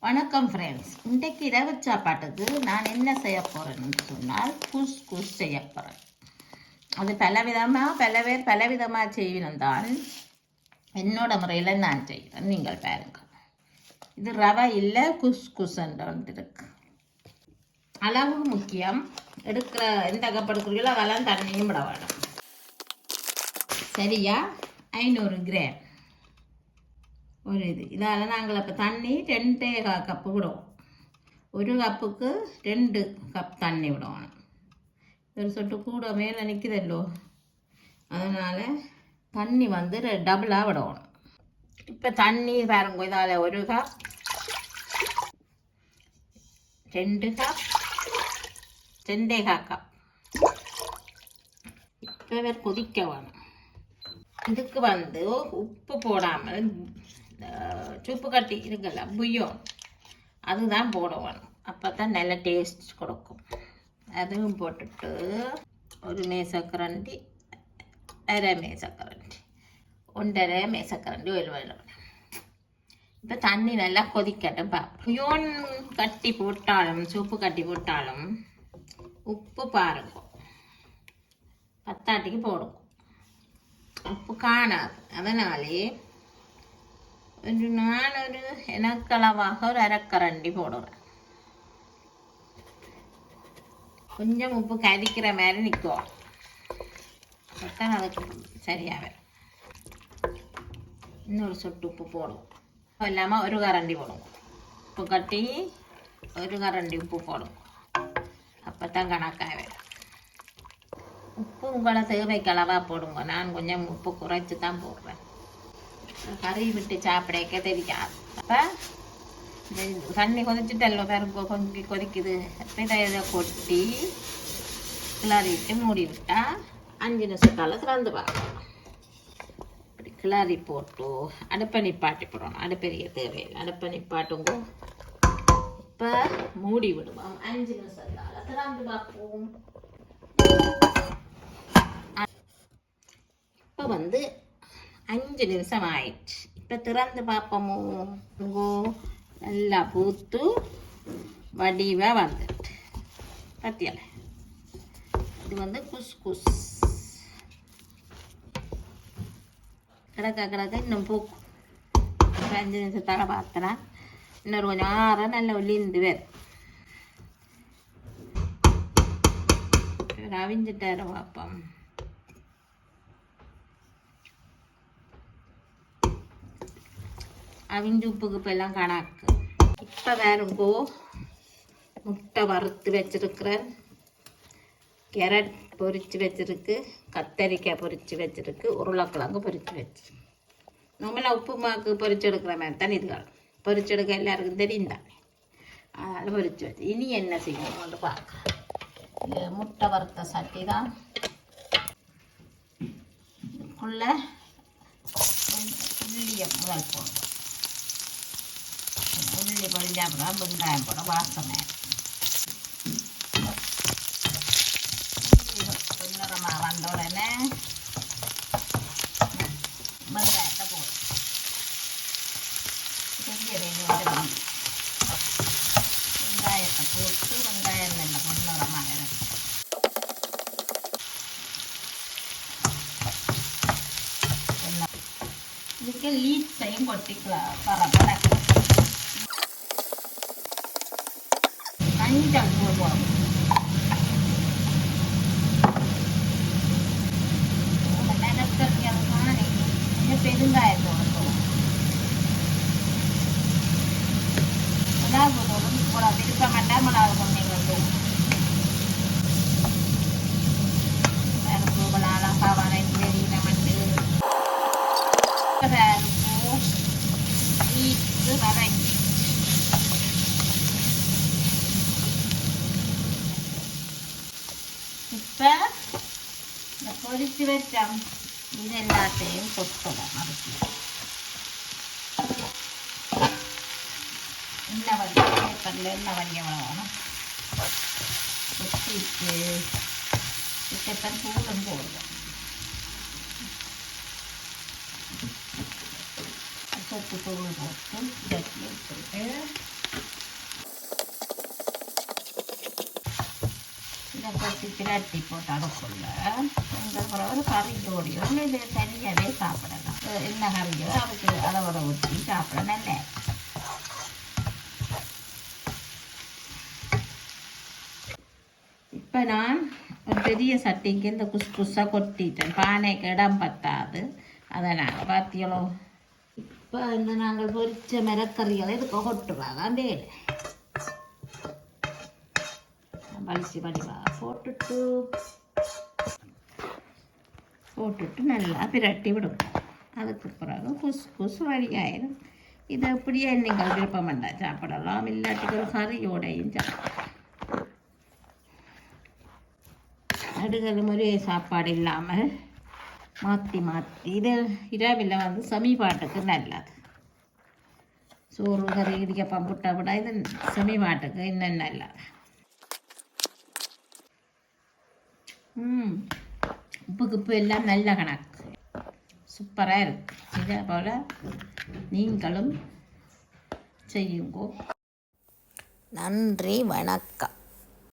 வணக்கம் ஃப்ரெண்ட்ஸ். இன்றைக்கு இரவு சாப்பாட்டுக்கு நான் என்ன செய்ய போகிறேன்னு சொன்னால் குஸ் செய்ய போகிறேன். அது பலவிதமாக செய்யணும் தான். என்னோட முறையில் நான் செய்கிறேன், நீங்கள் பாருங்கள். இது ரவை இல்லை, குஸ்ன்னு இருக்கு. அளவு முக்கியம். எடுக்கிற எந்த கப் எடுக்கிறீங்களோ அதெல்லாம் தண்ணியும் விட வேணும். சரியா 500 கிராம் ஒரு இதால் நாங்கள் இப்போ தண்ணி 2 கப்பு விடுவோம். ஒரு கப்புக்கு 2 கப் தண்ணி விடுவோம். ஒரு சொட்டு கூட மேலே நிற்குதல்லோ, அதனால் தண்ணி வந்து டபுளாக விடுவோம். இப்போ தண்ணி பாருங்க, இதால் 1 கப் 2 கப் 2.5 கப். இப்போ கொதிக்க வேணும். இதுக்கு வந்து உப்பு போடாமல் சுப்பு கட்டி இருக்குல்ல, புய்யோன், அதுதான் போடுவோம். அப்போ தான் நல்ல டேஸ்ட் கொடுக்கும். அதுவும் போட்டுட்டு ஒரு மேசக்கரண்டி, அரை மேசக்கரண்டி, 1.5 மேசக்கரண்டி oil வேணும். இப்போ தண்ணி நல்லா கொதிக்கட்டும். புய்யோன் கட்டி போட்டாலும் சுப்பு கட்டி போட்டாலும் உப்பு பாருங்க, பத்தாட்டிக்கு போடுங்க. உப்பு காணாது. அதனாலே நான் எனக்களவாக ஒரு அரைக்கரண்டி போடுவேன். கொஞ்சம் உப்பு கரிக்கிற மாதிரி நிற்கும், அப்போ அதுக்கு சரியாக. இன்னொரு சொட்டு உப்பு போடுவோம். இல்லாமல் 1 கரண்டி போடுவோம். உப்பு கட்டி 1 கரண்டி உப்பு போடுவோம். அப்போ தான் கணக்காக. உப்பு உங்களை தேவைக்கு அளவாக போடுங்க. நான் கொஞ்சம் உப்பு குறைச்சி தான் போடுறேன். கறி விட்டு சாப்பிடக்க தெரியாது. அப்போ தண்ணி கொதிச்சுட்டல்ல, பெருங்கோ பொங்கி கொதிக்குது. அப்போ இதை கொட்டி கிளறிட்டு மூடி விட்டால் 5 நிமிஷத்தால் திறந்து பார்க்கணும். இப்படி கிளறி போட்டு அடுப்பை நிப்பாட்டி போடணும். அடுப்பெரிய தேவையில்லை, அடுப்பை நிப்பாட்டுங்க. இப்போ மூடி விடுவோம். 5 நிமிஷத்தால் திறந்து பார்ப்போம். இப்போ வந்து 5 நிமிஷம் ஆயிடுச்சு. இப்போ திறந்து பார்ப்போமோ. நல்லா பூத்து வடிவாக வந்துட்டு பத்தியலை. இது வந்து குஸ் கிடக்க இன்னும் பூக்கும். 5 நிமிஷத்தால் பார்த்தனா இன்னொரு கொஞ்சம் ஆற நல்ல ஒளிந்து வேறு அவிஞ்சிட்டார பார்ப்போம். அவிஞ்சு உப்புக்கு இப்போ எல்லாம் கணக்கு. இப்போ வேறுங்கோ முட்டை வறுத்து வச்சுருக்கிறேன், கேரட் பொரித்து வச்சுருக்கு, கத்தரிக்காய் பொரித்து வச்சுருக்கு, உருளைக்கிழங்கு பொரித்து வச்சு. நம்மளாம் உப்பு மாக்கு பொரிச்சு எடுக்கிற மாதிரி தான் இதுகள் பொரிச்சு எடுக்க எல்லாருக்கும் தெரியும் தானே. அதனால் பொரித்து வச்சு இனி என்ன செய்யணும்னு பார்க்க. இது முட்டை வறுத்த சட்டி தான். உள்ள உள்ளியை முதல் போடுவோம். உள்ளி பொரிஞ்சா அப்புறம் வெங்காயம் போட வாசனை. பொன்னரமாக வந்த உடனே வெங்காயத்தை போடும். வெங்காயத்தை போட்டு வெங்காயம் நல்ல பொன்னரமாக இருக்கு. இதுக்கு லீட்ஸையும் கொட்டிக்கலாம். பரவாயில்ல. மஞ்சள் போடுவோம். கொஞ்சம் பெருங்காயத்தோடு போடுவோம். மிளகு தூளும் போட விருப்ப மாட்டா மிளகு கொஞ்சம் வேறு அழகா வரைஞ்சி வெளியில மட்டு வீட்டு வரைஞ்சி. இப்போ இந்த பொரிச்சு வச்சோம் இது எல்லாத்தையும் கொட்டலாம். அதுக்கு எண்ணெய் வடிய பேப்பரில் எண்ணெய் வடிய வேணும். கொட்டிட்டு இப்போத்தான் தூளும் போடுவோம். சொத்து தூள் போட்டு இதை போட்டு இதை பற்றி பிரட்டி போட்டு அடுப்புள்ள எங்கள் பிறகு கறியோடையோ இது தனியாகவே சாப்பிடலாம். என்ன கறியோ அதுக்கு அளவோட ஊற்றி சாப்பிட நல்லா. இப்போ நான் ஒரு பெரிய சட்டிக்கு இந்த குஸ்குஸாக கொட்டிட்டேன். பானைக்கு இடம் பத்தாது, அதை நாங்கள் பார்த்தியளோ. இப்போ இந்த நாங்கள் பொரிச்ச மிரக்கறிகளை இதுக்கு கொட்டுவாங்க. அந்த வலிச்சு வடிவாக போட்டுட்டு நல்லா பிரட்டி விடும். அதுக்கு பிறகு குஸ் வழியாயிடும். இதை அப்படியே நீங்கள் விருப்பம் வேண்டாம் சாப்பிடலாம், இல்லாட்டிக்கு ஒரு கறியோடையும் சாப்பிடலாம். நடுகளும் ஒரே சாப்பாடு இல்லாமல் மாற்றி இது இரவில் வந்து சமீபாட்டுக்கு நல்லது. சோறு கறி இடிக்கப்பம் புட்டை விட இது சமீபாட்டுக்கு இன்னும் நல்லது. உப்பு எல்லாம் நல்ல கணக்கு, சூப்பராக இருக்கு. இதே போல் நீங்களும் செய்யுங்கோ. நன்றி, வணக்கம்.